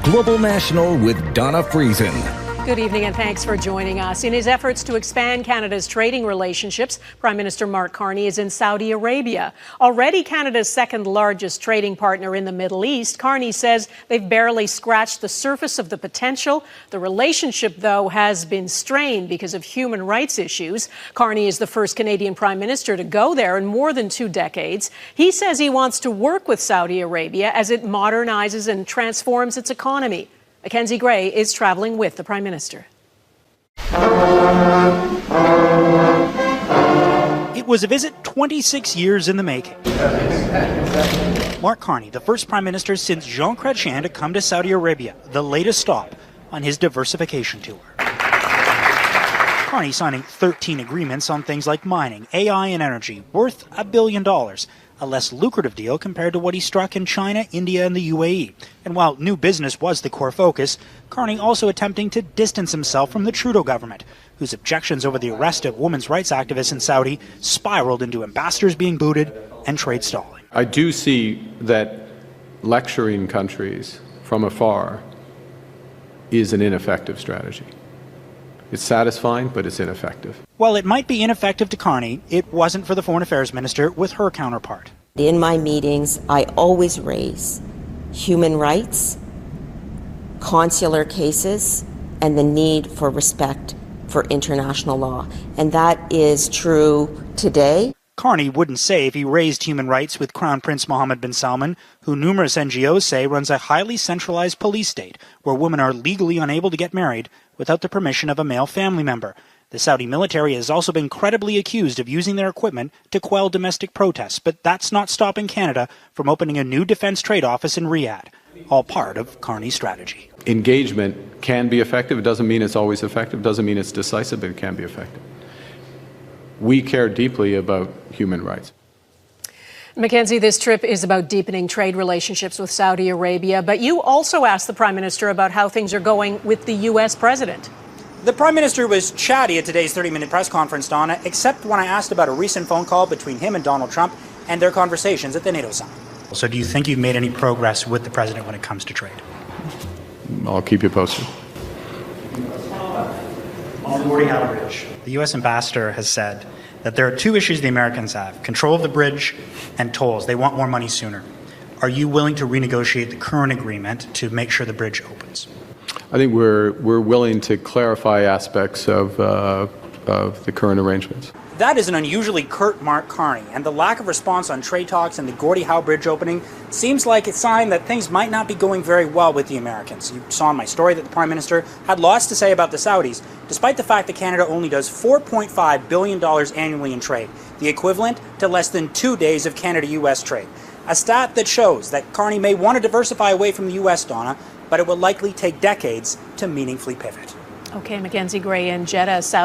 Global National with Donna Friesen. Good evening and thanks for joining us. In his efforts to expand Canada's trading relationships, Prime Minister Mark Carney is in Saudi Arabia. Already Canada's second largest trading partner in the Middle East, Carney says they've barely scratched the surface of the potential. The relationship, though, has been strained because of human rights issues. Carney is the first Canadian Prime Minister to go there in more than 2 decades. He says he wants to work with Saudi Arabia as it modernizes and transforms its economy. Mackenzie Gray is traveling with the Prime Minister. It was a visit 26 years in the making. Mark Carney, the first Prime Minister since Jean Chrétien to come to Saudi Arabia, the latest stop on his diversification tour. Carney signing 13 agreements on things like mining, AI and energy, worth $1 billion. A less lucrative deal compared to what he struck in China, India and the UAE. And while new business was the core focus, Carney also attempting to distance himself from the Trudeau government, whose objections over the arrest of women's rights activists in Saudi spiraled into ambassadors being booted and trade stalling. I do see that lecturing countries from afar is an ineffective strategy. It's satisfying, but it's ineffective. While it might be ineffective to Carney, it wasn't for the Foreign Affairs Minister with her counterpart. In my meetings, I always raise human rights, consular cases, and the need for respect for international law. And that is true today. Carney wouldn't say if he raised human rights with Crown Prince Mohammed bin Salman, who numerous NGOs say runs a highly centralized police state where women are legally unable to get married without the permission of a male family member. The Saudi military has also been credibly accused of using their equipment to quell domestic protests, but that's not stopping Canada from opening a new defense trade office in Riyadh, all part of Carney's strategy. Engagement can be effective. It doesn't mean it's always effective. It doesn't mean it's decisive, but it can be effective. We care deeply about human rights. Mackenzie, this trip is about deepening trade relationships with Saudi Arabia, but you also asked the Prime Minister about how things are going with the U.S. President. The Prime Minister was chatty at today's 30-minute press conference, Donna, except when I asked about a recent phone call between him and Donald Trump and their conversations at the NATO summit. So do you think you've made any progress with the President when it comes to trade? I'll keep you posted. On the Gordie Howe Bridge, the U.S. ambassador has said that there are 2 issues the Americans have: control of the bridge and tolls. They want more money sooner. Are you willing to renegotiate the current agreement to make sure the bridge opens? I think we're willing to clarify aspects of the current arrangements. That is an unusually curt Mark Carney, and the lack of response on trade talks and the Gordie Howe Bridge opening seems like a sign that things might not be going very well with the Americans. You saw in my story that the Prime Minister had lots to say about the Saudis, despite the fact that Canada only does $4.5 billion annually in trade, the equivalent to less than 2 days of Canada-US trade. A stat that shows that Carney may want to diversify away from the US, Donna, but it will likely take decades to meaningfully pivot. Okay, Mackenzie Gray in Jeddah, Saudi